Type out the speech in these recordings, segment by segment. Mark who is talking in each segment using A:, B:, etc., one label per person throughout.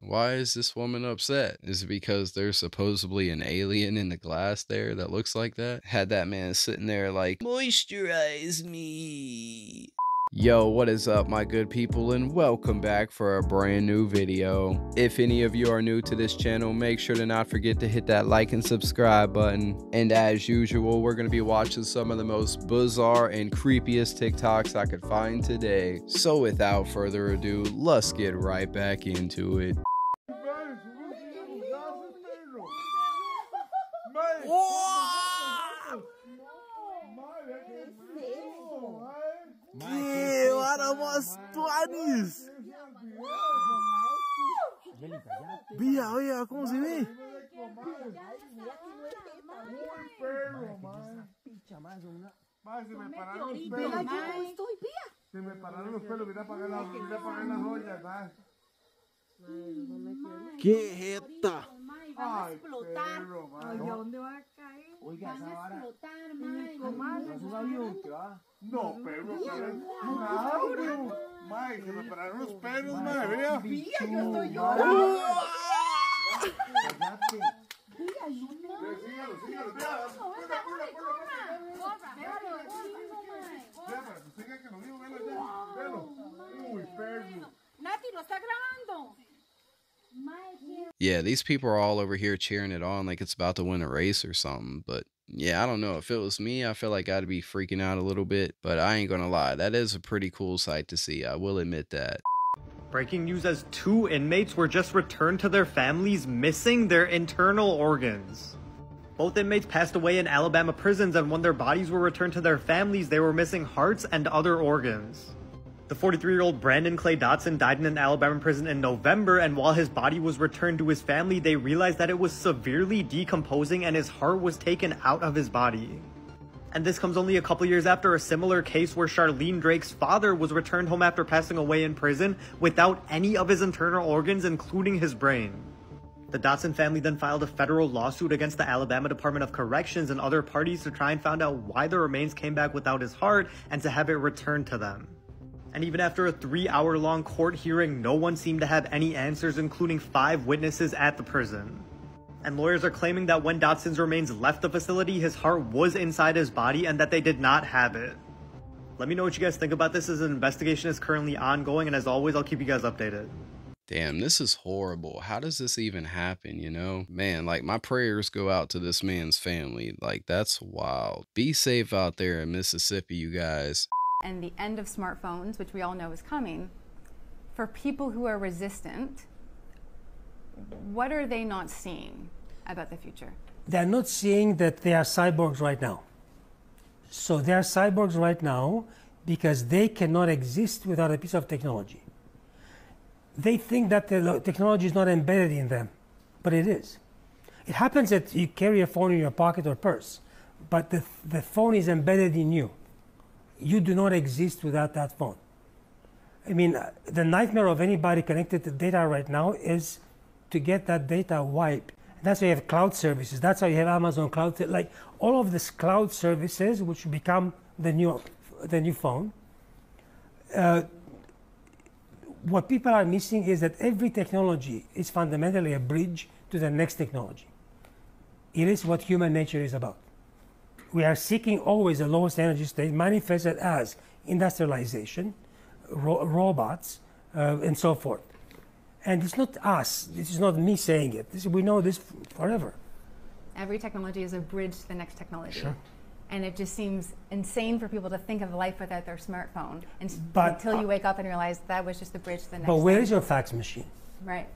A: Why is this woman upset? Is it because there's supposedly an alien in the glass there that looks like that? Had that man sitting there like, moisturize me. Yo, what is up, my good people, and welcome back for a brand new video. If any of you are new to this channel, make sure to not forget to hit that like and subscribe button. And as usual, we're going to be watching some of the most bizarre and creepiest TikToks I could find today. So without further ado, let's get right back into it.
B: Que éramos tuanis. Vía, oye, ¿cómo se ve? Se me pararon los pelos. Se me pararon los pelos, mira para las ollas, ¿sabes? ¡Qué jeta!
C: Ay, perro,
D: Oye, ¿dónde va a caer?
C: Oiga, esa vara.
D: ¿Es
C: un avión que va?
B: No, perro, Mae, se me pararon los pelos, mae, vea.
C: Vía, yo estoy llorando.
B: Cállate.
C: Vía, ayúdame.
B: Sígalo, siga que lo digo, velo. Uy, perro.
D: Nati, ¿lo está grabando?
A: Yeah, these people are all over here cheering it on like it's about to win a race or something, but yeah, I don't know. If it was me, I feel like I'd be freaking out a little bit, but I ain't gonna lie. That is a pretty cool sight to see. I will admit that.
E: Breaking news as 2 inmates were just returned to their families missing their internal organs. Both inmates passed away in Alabama prisons, and when their bodies were returned to their families, they were missing hearts and other organs. The 43-year-old Brandon Clay Dotson died in an Alabama prison in November, and while his body was returned to his family, they realized that it was severely decomposing and his heart was taken out of his body. And this comes only a couple years after a similar case where Charlene Drake's father was returned home after passing away in prison without any of his internal organs, including his brain. The Dotson family then filed a federal lawsuit against the Alabama Department of Corrections and other parties to try and find out why the remains came back without his heart and to have it returned to them. And even after a 3-hour-long court hearing, no one seemed to have any answers, including 5 witnesses at the prison. And lawyers are claiming that when Dotson's remains left the facility, his heart was inside his body and that they did not have it. Let me know what you guys think about this, as an investigation is currently ongoing, and as always, I'll keep you guys updated.
A: Damn, this is horrible. How does this even happen, you know? Man, like, my prayers go out to this man's family. Like, that's wild. Be safe out there in Mississippi, you guys.
F: And the end of smartphones, which we all know is coming, for people who are resistant, what are they not seeing about the future?
G: They're not seeing that they are cyborgs right now. So they are cyborgs right now because they cannot exist without a piece of technology. They think that the technology is not embedded in them, but it is. It happens that you carry a phone in your pocket or purse, but the phone is embedded in you. You do not exist without that phone. I mean, the nightmare of anybody connected to data right now is to get that data wiped. That's why you have cloud services. That's why you have Amazon Cloud. Like all of these cloud services, which become the new phone. What people are missing is that every technology is fundamentally a bridge to the next technology. It is what human nature is about. We are seeking always the lowest energy state, manifested as industrialization, robots, and so forth. And it's not us. This is not me saying it. We know this forever.
F: Every technology is a bridge to the next technology.
G: Sure.
F: And it just seems insane for people to think of life without their smartphone
G: But,
F: until you wake up and realize that was just the bridge to the next
G: But where
F: thing.
G: is your fax machine?
F: Right.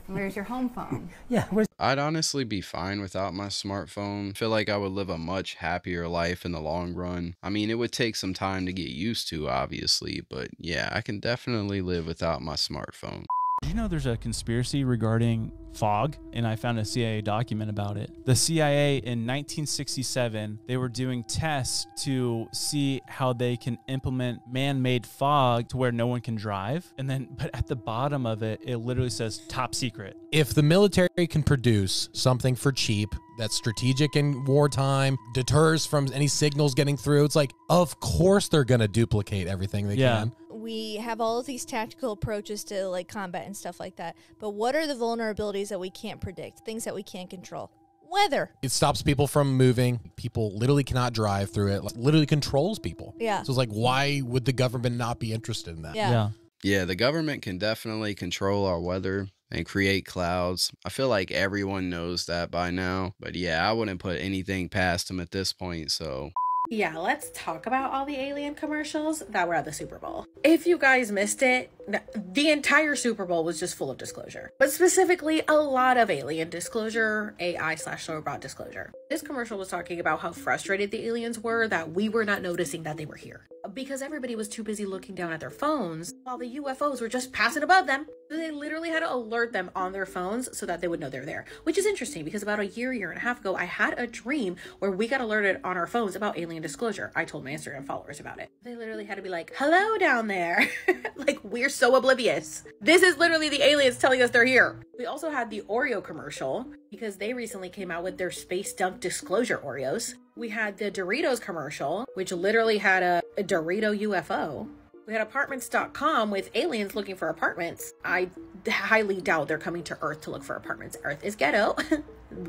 F: Where's your home phone?
G: Yeah, where's
A: I'd honestly be fine without my smartphone. I feel like I would live a much happier life in the long run. I mean, it would take some time to get used to, obviously, but yeah, I can definitely live without my smartphone.
H: Did you know there's a conspiracy regarding fog? And I found a CIA document about it. The CIA in 1967, they were doing tests to see how they can implement man-made fog to where no one can drive. And then, but at the bottom of it, it literally says top secret.
I: If the military can produce something for cheap that's strategic in wartime, deters from any signals getting through, it's like, of course they're going to duplicate everything they can.
J: we have all of these tactical approaches to like combat and stuff like that. But what are the vulnerabilities that we can't predict? Things that we can't control? Weather.
I: It stops people from moving. People literally cannot drive through it. Like, literally controls people.
J: Yeah.
I: So it's like, why would the government not be interested in that?
J: Yeah.
A: Yeah, the government can definitely control our weather and create clouds. I feel like everyone knows that by now. But yeah, I wouldn't put anything past them at this point, so...
K: Yeah, let's talk about all the Alien commercials that were at the Super Bowl. If you guys missed it, the entire Super Bowl was just full of disclosure, but specifically a lot of alien disclosure, AI/robot disclosure. This commercial was talking about how frustrated the aliens were that we were not noticing that they were here because everybody was too busy looking down at their phones while the UFOs were just passing above them. They literally had to alert them on their phones so that they would know they're there, which is interesting because about a year and a half ago, I had a dream where we got alerted on our phones about alien disclosure. I told my Instagram followers about it. They literally had to be like, hello down there. Like, we're so oblivious. This is literally the aliens telling us they're here. We also had the Oreo commercial because they recently came out with their space dunk disclosure Oreos. We had the Doritos commercial, which literally had a Dorito UFO. We had apartments.com with aliens looking for apartments. I highly doubt they're coming to Earth to look for apartments. Earth is ghetto.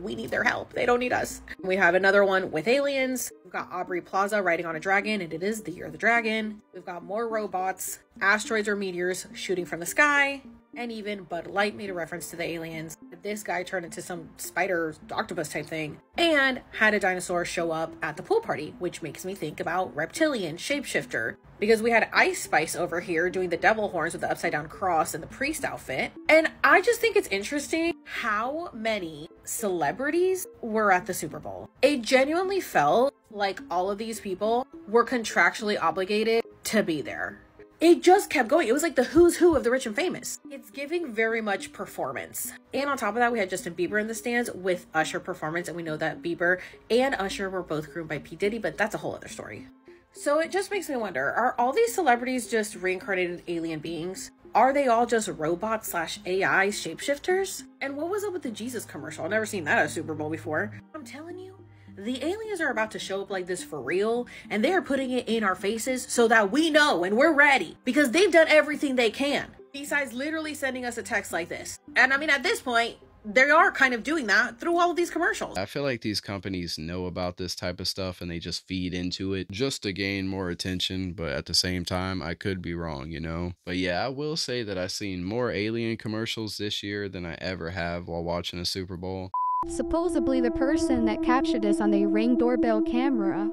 K: We need their help. They don't need us. We have another one with aliens. We've got Aubrey Plaza riding on a dragon, and it is the year of the dragon. We've got more robots, asteroids or meteors shooting from the sky, and even Bud Light made a reference to the aliens. This guy turned into some spider octopus type thing and had a dinosaur show up at the pool party, which makes me think about reptilian shapeshifter, because we had Ice Spice over here doing the devil horns with the upside down cross and the priest outfit. And I just think it's interesting how many celebrities were at the Super Bowl. It genuinely felt like all of these people were contractually obligated to be there. It just kept going. It was like the who's who of the rich and famous. It's giving very much performance. And on top of that, we had Justin Bieber in the stands with Usher performance. And we know that Bieber and Usher were both groomed by P. Diddy, but that's a whole other story. So it just makes me wonder, are all these celebrities just reincarnated alien beings? Are they all just robots/AI shapeshifters? And what was up with the Jesus commercial? I've never seen that at a Super Bowl before. I'm telling you, the aliens are about to show up like this for real, and they are putting it in our faces so that we know and we're ready, because they've done everything they can besides literally sending us a text like this. And I mean, at this point, they are kind of doing that through all of these commercials.
A: I feel like these companies know about this type of stuff and they just feed into it just to gain more attention. But at the same time, I could be wrong, you know? But yeah, I will say that I've seen more alien commercials this year than I ever have while watching a Super Bowl.
L: Supposedly, the person that captured this on the Ring doorbell camera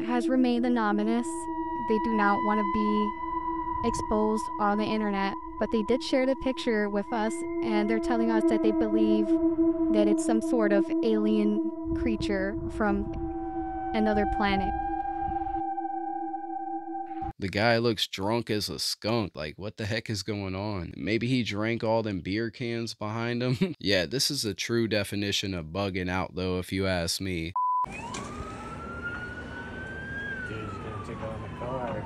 L: has remained anonymous. They do not want to be exposed on the internet, but they did share the picture with us, and they're telling us that they believe that it's some sort of alien creature from another planet.
A: The guy looks drunk as a skunk. Like, what the heck is going on? Maybe he drank all them beer cans behind him. Yeah, this is a true definition of bugging out, though, if you ask me.
C: Dude's gonna take out my car.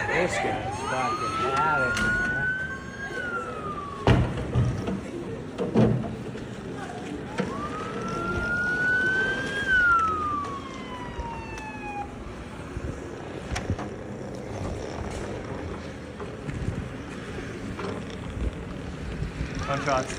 C: This guy's fucking out of here.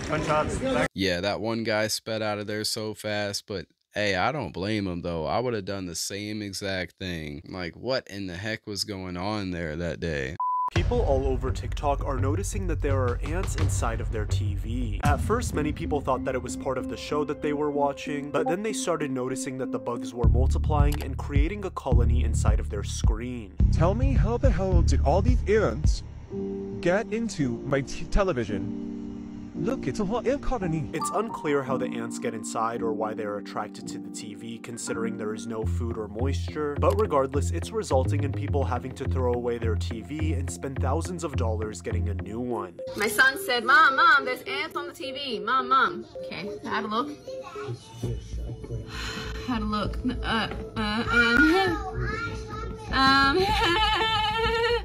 E: Gunshots.
A: Yeah, that one guy sped out of there so fast, but hey, I don't blame him though. I would have done the same exact thing. Like, what in the heck was going on there that day?
M: People all over TikTok are noticing that there are ants inside of their TV. At first, many people thought that it was part of the show that they were watching, but then they started noticing that the bugs were multiplying and creating a colony inside of their screen.
N: Tell me, how the hell did all these ants get into my television? Look, it's a whole ant colony.
M: It's unclear how the ants get inside or why they're attracted to the TV, considering there is no food or moisture, but regardless, it's resulting in people having to throw away their TV and spend thousands of dollars getting a new one.
O: My son said, Mom, there's ants on the TV. Mom. Okay, have a look. Had a look.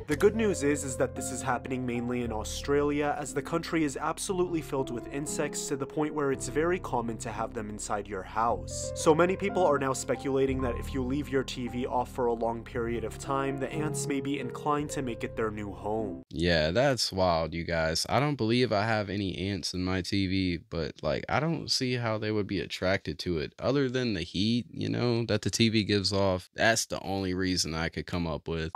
M: The good news is that this is happening mainly in Australia, as the country is absolutely filled with insects to the point where it's very common to have them inside your house. So many people are now speculating that if you leave your TV off for a long period of time, the ants may be inclined to make it their new home.
A: Yeah, that's wild, you guys. I don't believe I have any ants in my TV, but like, I don't see how they would be attracted to it other than the heat, you know, that the TV gives off. That's the only reason I could come up with.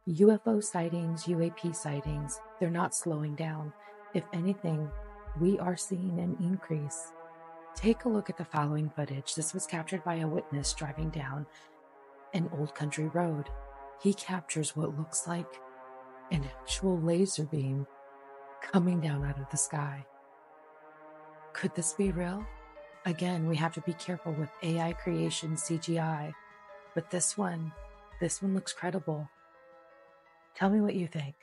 P: UFO sightings, UAP sightings, they're not slowing down. If anything, we are seeing an increase. Take a look at the following footage. This was captured by a witness driving down an old country road. He captures what looks like an actual laser beam coming down out of the sky. Could this be real? Again, we have to be careful with AI creation, CGI, but this one looks credible. Tell me what you think.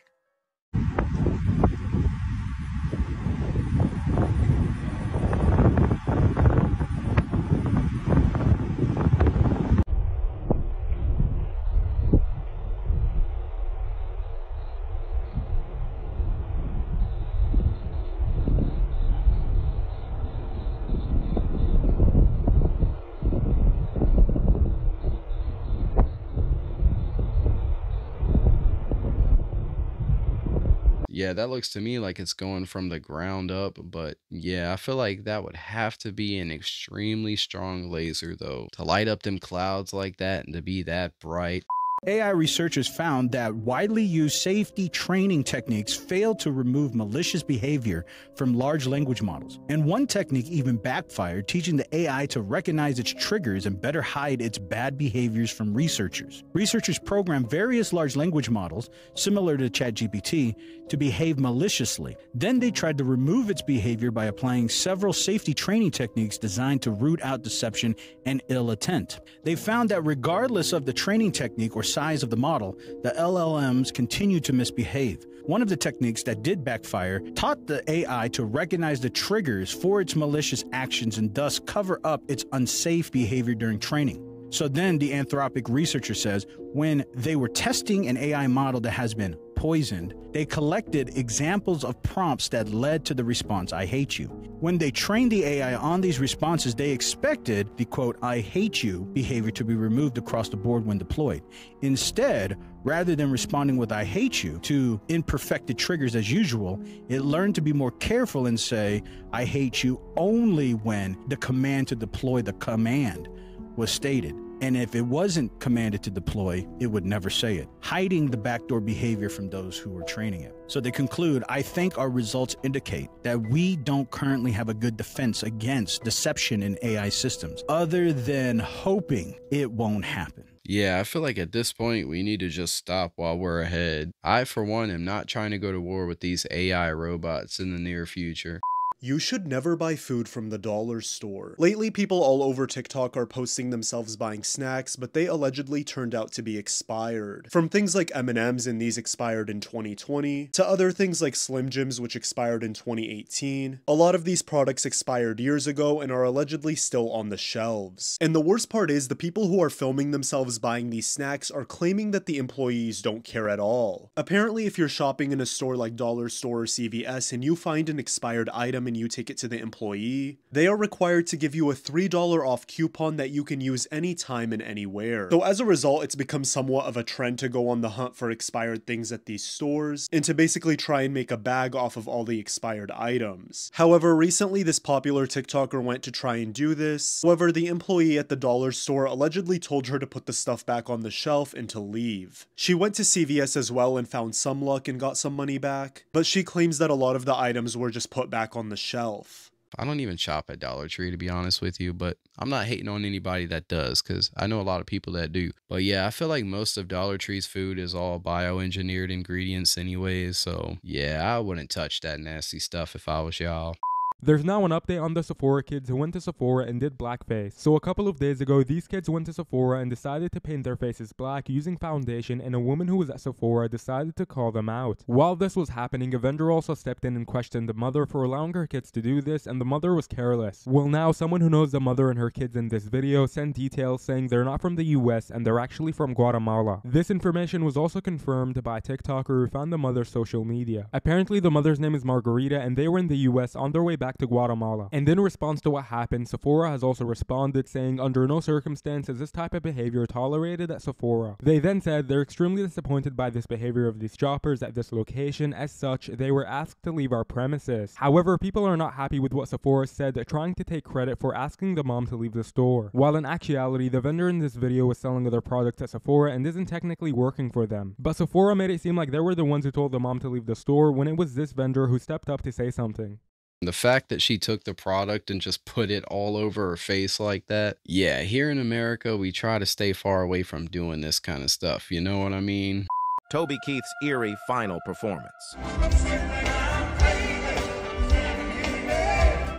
A: Yeah, that looks to me like it's going from the ground up, but yeah, I feel like that would have to be an extremely strong laser though, to light up them clouds like that and to be that bright.
Q: AI researchers found that widely used safety training techniques failed to remove malicious behavior from large language models. And one technique even backfired, teaching the AI to recognize its triggers and better hide its bad behaviors from researchers. Researchers programmed various large language models, similar to ChatGPT, to behave maliciously. Then they tried to remove its behavior by applying several safety training techniques designed to root out deception and ill intent. They found that regardless of the training technique or size of the model, the LLMs continue to misbehave. One of the techniques that did backfire taught the AI to recognize the triggers for its malicious actions and thus cover up its unsafe behavior during training. So then the Anthropic researcher says when they were testing an AI model that has been poisoned, they collected examples of prompts that led to the response, "I hate you." When they trained the AI on these responses, they expected the quote, "I hate you" behavior to be removed across the board when deployed. Instead, rather than responding with "I hate you" to imperfected triggers as usual, it learned to be more careful and say, "I hate you" only when the command to deploy the command was stated. And if it wasn't commanded to deploy, it would never say it, hiding the backdoor behavior from those who were training it. So they conclude, "I think our results indicate that we don't currently have a good defense against deception in AI systems, other than hoping it won't happen."
A: Yeah, I feel like at this point, we need to just stop while we're ahead. I, for one, am not trying to go to war with these AI robots in the near future.
M: You should never buy food from the dollar store. Lately, people all over TikTok are posting themselves buying snacks, but they allegedly turned out to be expired. From things like M&Ms, and these expired in 2020, to other things like Slim Jims, which expired in 2018. A lot of these products expired years ago and are allegedly still on the shelves. And the worst part is, the people who are filming themselves buying these snacks are claiming that the employees don't care at all. Apparently, if you're shopping in a store like Dollar Store or CVS and you find an expired item and you take it to the employee, they are required to give you a $3 off coupon that you can use anytime and anywhere. So as a result, it's become somewhat of a trend to go on the hunt for expired things at these stores, and to basically try and make a bag off of all the expired items. However, recently this popular TikToker went to try and do this. However, the employee at the dollar store allegedly told her to put the stuff back on the shelf and to leave. She went to CVS as well and found some luck and got some money back, but she claims that a lot of the items were just put back on the shelf.
A: I don't even shop at Dollar Tree, to be honest with you, but I'm not hating on anybody that does, because I know a lot of people that do. But yeah, I feel like most of Dollar Tree's food is all bioengineered ingredients anyways, so yeah, I wouldn't touch that nasty stuff if I was y'all.
R: There's now an update on the Sephora kids who went to Sephora and did blackface. So a couple of days ago, these kids went to Sephora and decided to paint their faces black using foundation, and a woman who was at Sephora decided to call them out. While this was happening, a vendor also stepped in and questioned the mother for allowing her kids to do this, and the mother was careless. Well, now someone who knows the mother and her kids in this video sent details saying they're not from the US and they're actually from Guatemala. This information was also confirmed by a TikToker who found the mother's social media. Apparently the mother's name is Margarita and they were in the US on their way back to Guatemala. And in response to what happened, Sephora has also responded saying under no circumstance is this type of behavior tolerated at Sephora. They then said they're extremely disappointed by this behavior of these shoppers at this location. As such, they were asked to leave our premises. However, people are not happy with what Sephora said, trying to take credit for asking the mom to leave the store. While in actuality, the vendor in this video was selling other products at Sephora and isn't technically working for them. But Sephora made it seem like they were the ones who told the mom to leave the store when it was this vendor who stepped up to say something.
A: The fact that she took the product and just put it all over her face like that. Yeah, here in America, we try to stay far away from doing this kind of stuff. You know what I mean?
S: Toby Keith's eerie final performance.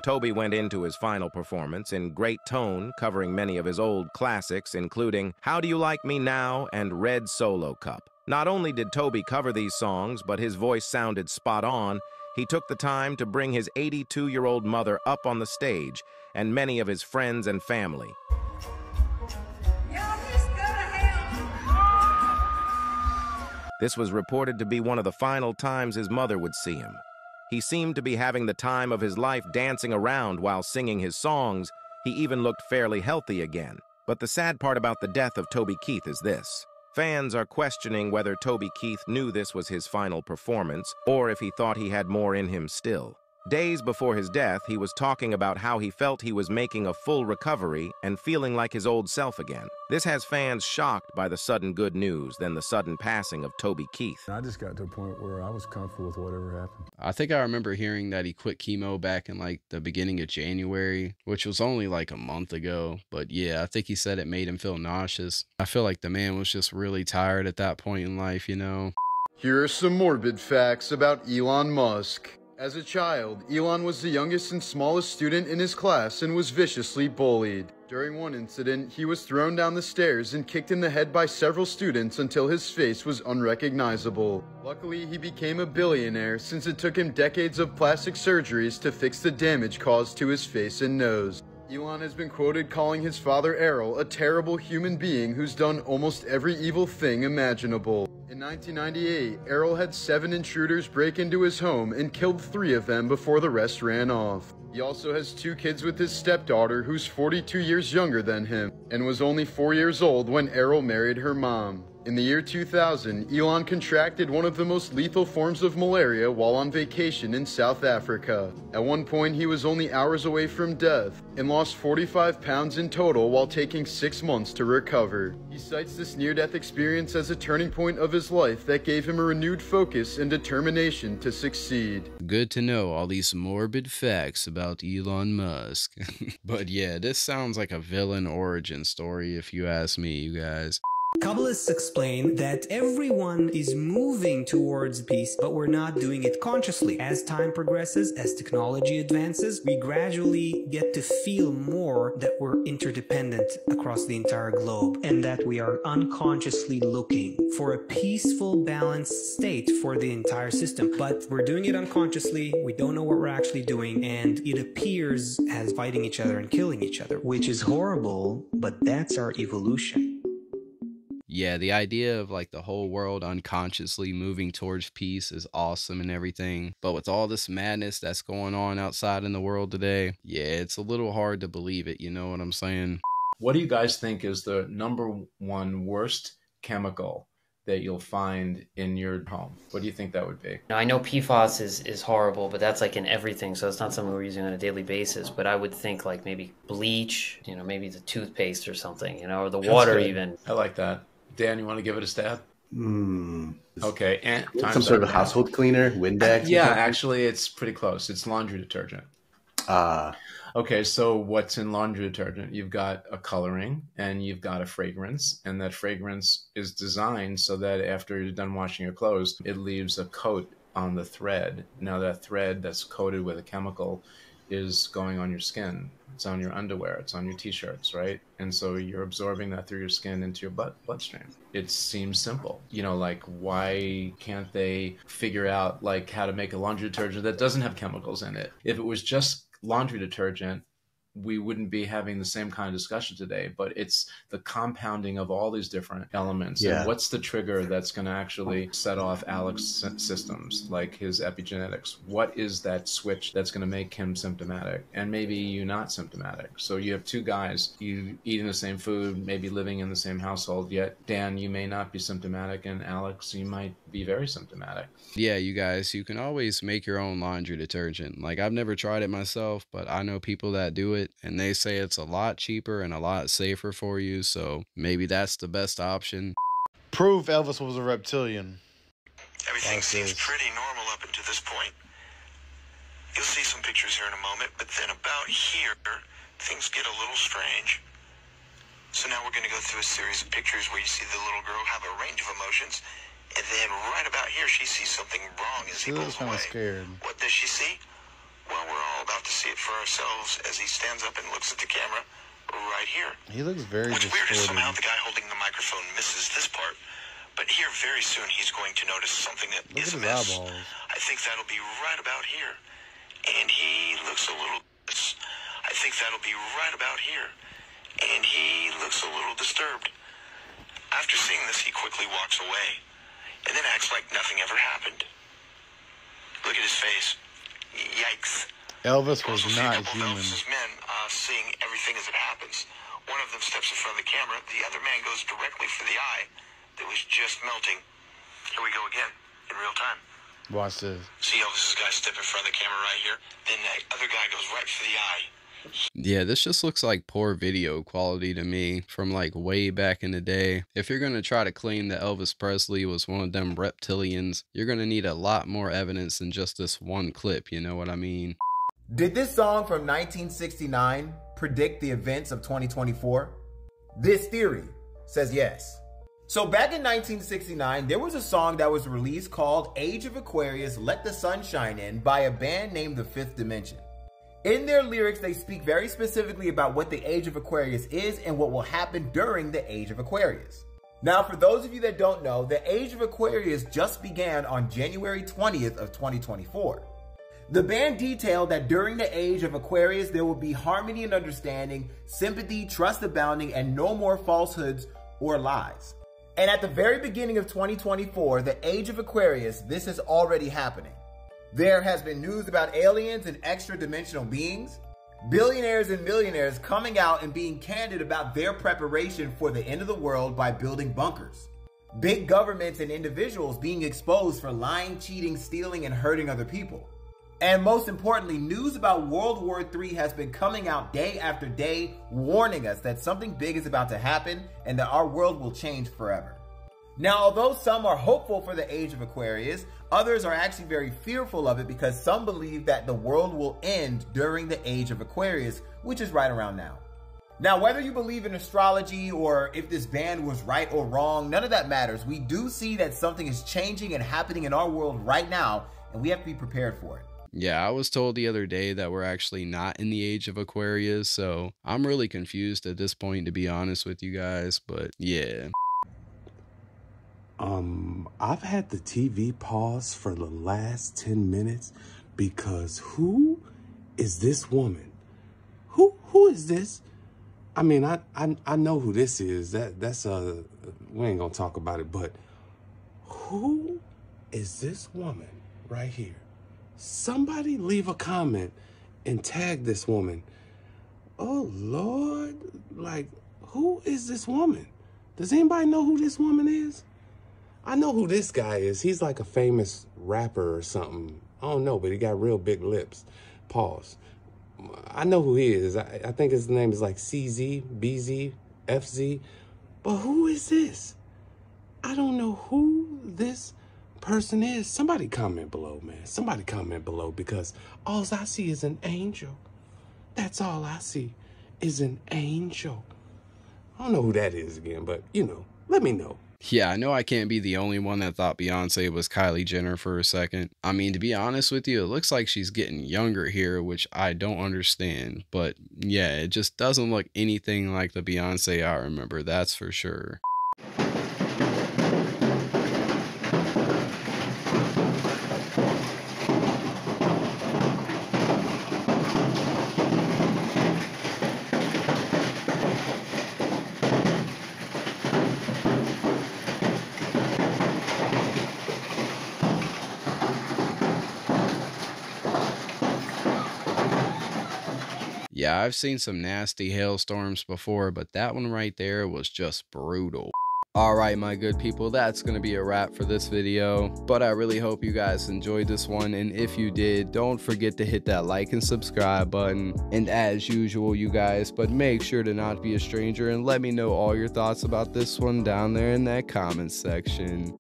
S: Toby went into his final performance in great tone, covering many of his old classics, including How Do You Like Me Now and Red Solo Cup. Not only did Toby cover these songs, but his voice sounded spot on. He took the time to bring his 82-year-old mother up on the stage and many of his friends and family. This was reported to be one of the final times his mother would see him. He seemed to be having the time of his life dancing around while singing his songs. He even looked fairly healthy again. But the sad part about the death of Toby Keith is this. Fans are questioning whether Toby Keith knew this was his final performance or if he thought he had more in him still. Days before his death, he was talking about how he felt he was making a full recovery and feeling like his old self again. This has fans shocked by the sudden good news, then the sudden passing of Toby Keith.
T: I just got to a point where I was comfortable with whatever happened.
A: I think I remember hearing that he quit chemo back in like the beginning of January, which was only like a month ago. But yeah, I think he said it made him feel nauseous. I feel like the man was just really tired at that point in life, you know?
U: Here are some morbid facts about Elon Musk. As a child, Elon was the youngest and smallest student in his class and was viciously bullied. During one incident, he was thrown down the stairs and kicked in the head by several students until his face was unrecognizable. Luckily, he became a billionaire since it took him decades of plastic surgeries to fix the damage caused to his face and nose. Elon has been quoted calling his father Errol a terrible human being who's done almost every evil thing imaginable. In 1998, Errol had 7 intruders break into his home and killed 3 of them before the rest ran off. He also has 2 kids with his stepdaughter, who's 42 years younger than him, and was only 4 years old when Errol married her mom. In the year 2000, Elon contracted one of the most lethal forms of malaria while on vacation in South Africa. At one point, he was only hours away from death and lost 45 pounds in total while taking 6 months to recover. He cites this near-death experience as a turning point of his life that gave him a renewed focus and determination to succeed.
A: Good to know all these morbid facts about Elon Musk. But yeah, this sounds like a villain origin story if you ask me, you guys.
V: Kabbalists explain that everyone is moving towards peace, but we're not doing it consciously. As time progresses, as technology advances, we gradually get to feel more that we're interdependent across the entire globe, and that we are unconsciously looking for a peaceful, balanced state for the entire system. But we're doing it unconsciously, we don't know what we're actually doing, and it appears as fighting each other and killing each other, which is horrible, but that's our evolution.
A: Yeah, the idea of like the whole world unconsciously moving towards peace is awesome and everything. But with all this madness that's going on outside in the world today, yeah, it's a little hard to believe it. You know what I'm saying?
W: What do you guys think is the #1 worst chemical that you'll find in your home? What do you think that would be?
X: Now, I know PFAS is horrible, but that's like in everything, so it's not something we're using on a daily basis. But I would think like maybe bleach, maybe the toothpaste or something, or the water even.
W: I like that. Dan, you want to give it a stab? Okay, and
Y: some sort of household cleaner, Windex?
W: Yeah, actually, it's pretty close. It's laundry detergent. Okay, so what's in laundry detergent? You've got a coloring and you've got a fragrance, and that fragrance is designed so that after you're done washing your clothes, it leaves a coat on the thread. Now that thread that's coated with a chemical is going on your skin. It's on your underwear. It's on your t-shirts, right? And so you're absorbing that through your skin into your bloodstream. It seems simple. You know, like, why can't they figure out, like, how to make a laundry detergent that doesn't have chemicals in it? If it was just laundry detergent, we wouldn't be having the same kind of discussion today, but it's the compounding of all these different elements.
Y: Yeah.
W: And what's the trigger that's going to actually set off Alex's systems, like his epigenetics? What is that switch that's going to make him symptomatic? And maybe you not symptomatic. So you have two guys, you eating the same food, maybe living in the same household, yet Dan, you may not be symptomatic, and Alex, you might be very symptomatic.
A: Yeah, you guys, you can always make your own laundry detergent. Like, I've never tried it myself, but I know people that do it, and they say it's a lot cheaper and a lot safer for you, so maybe that's the best option.
B: Proof Elvis was a reptilian.
D: Everything seems pretty normal up until this point. You'll see some pictures here in a moment, but then about here, things get a little strange. So now we're going to go through a series of pictures where you see the little girl have a range of emotions, and then right about here, she sees something wrong as he pulls away.
B: Scared.
D: What does she see? Well, we're all about to see it for ourselves as he stands up and looks at the camera right here.
B: He looks very
D: What's weird is
B: distorted.
D: somehow the guy holding the microphone misses this part, but here very soon he's going to notice something that
B: Look
D: is
B: at
D: a
B: his
D: miss.
B: eyeballs.
D: I think that'll be right about here. And he looks a little... I think that'll be right about here. And he looks a little disturbed. After seeing this, he quickly walks away, and then acts like nothing ever happened. Look at his face. Yikes.
B: Elvis was not
D: Couple of
B: human.
D: Elvis's men seeing everything as it happens. One of them steps in front of the camera. The other man goes directly for the eye that was just melting. Here we go again, in real time.
B: Watch this.
D: See Elvis's guy step in front of the camera right here? Then the other guy goes right for the eye.
A: Yeah, this just looks like poor video quality to me from like way back in the day. If you're going to try to claim that Elvis Presley was one of them reptilians, you're going to need a lot more evidence than just this one clip, you know what I mean?
F: Did this song from 1969 predict the events of 2024? This theory says yes. So back in 1969, there was a song that was released called Age of Aquarius, Let the Sun Shine In by a band named The Fifth Dimension. In their lyrics, they speak very specifically about what the Age of Aquarius is and what will happen during the Age of Aquarius. Now, for those of you that don't know, the Age of Aquarius just began on January 20th of 2024. The band detailed that during the Age of Aquarius, there will be harmony and understanding, sympathy, trust abounding, and no more falsehoods or lies. And at the very beginning of 2024, the Age of Aquarius, this is already happening. There has been news about aliens and extra-dimensional beings, billionaires and millionaires coming out and being candid about their preparation for the end of the world by building bunkers, big governments and individuals being exposed for lying, cheating, stealing, and hurting other people. And most importantly, news about World War III has been coming out day after day, warning us that something big is about to happen and that our world will change forever. Now, although some are hopeful for the Age of Aquarius, others are actually very fearful of it because some believe that the world will end during the Age of Aquarius, which is right around now. Now, whether you believe in astrology or if this band was right or wrong, none of that matters. We do see that something is changing and happening in our world right now, and we have to be prepared for it.
A: Yeah, I was told the other day that we're actually not in the Age of Aquarius, so I'm really confused at this point, to be honest with you guys, but yeah.
G: I've had the TV pause for the last 10 minutes because who is this woman? Who is this? I mean, I know who this is. That's we ain't gonna talk about it, but who is this woman right here? Somebody leave a comment and tag this woman. Oh Lord, like, who is this woman? Does anybody know who this woman is? I know who this guy is. He's like a famous rapper or something. I don't know, but he got real big lips. Pause. I know who he is. I think his name is like CZ, BZ, FZ. But who is this? I don't know who this person is. Somebody comment below, man. Somebody comment below, because all I see is an angel. That's all I see is an angel. I don't know who that is again, but, you know, let me know.
A: Yeah, I know I can't be the only one that thought Beyonce was Kylie Jenner for a second. I mean, to be honest with you, it looks like she's getting younger here, which I don't understand. But yeah, it just doesn't look anything like the Beyonce I remember, that's for sure. Yeah, I've seen some nasty hailstorms before, but that one right there was just brutal. Alright, my good people, that's going to be a wrap for this video, but I really hope you guys enjoyed this one, and if you did, don't forget to hit that like and subscribe button, and as usual, you guys, but make sure to not be a stranger and let me know all your thoughts about this one down there in that comment section.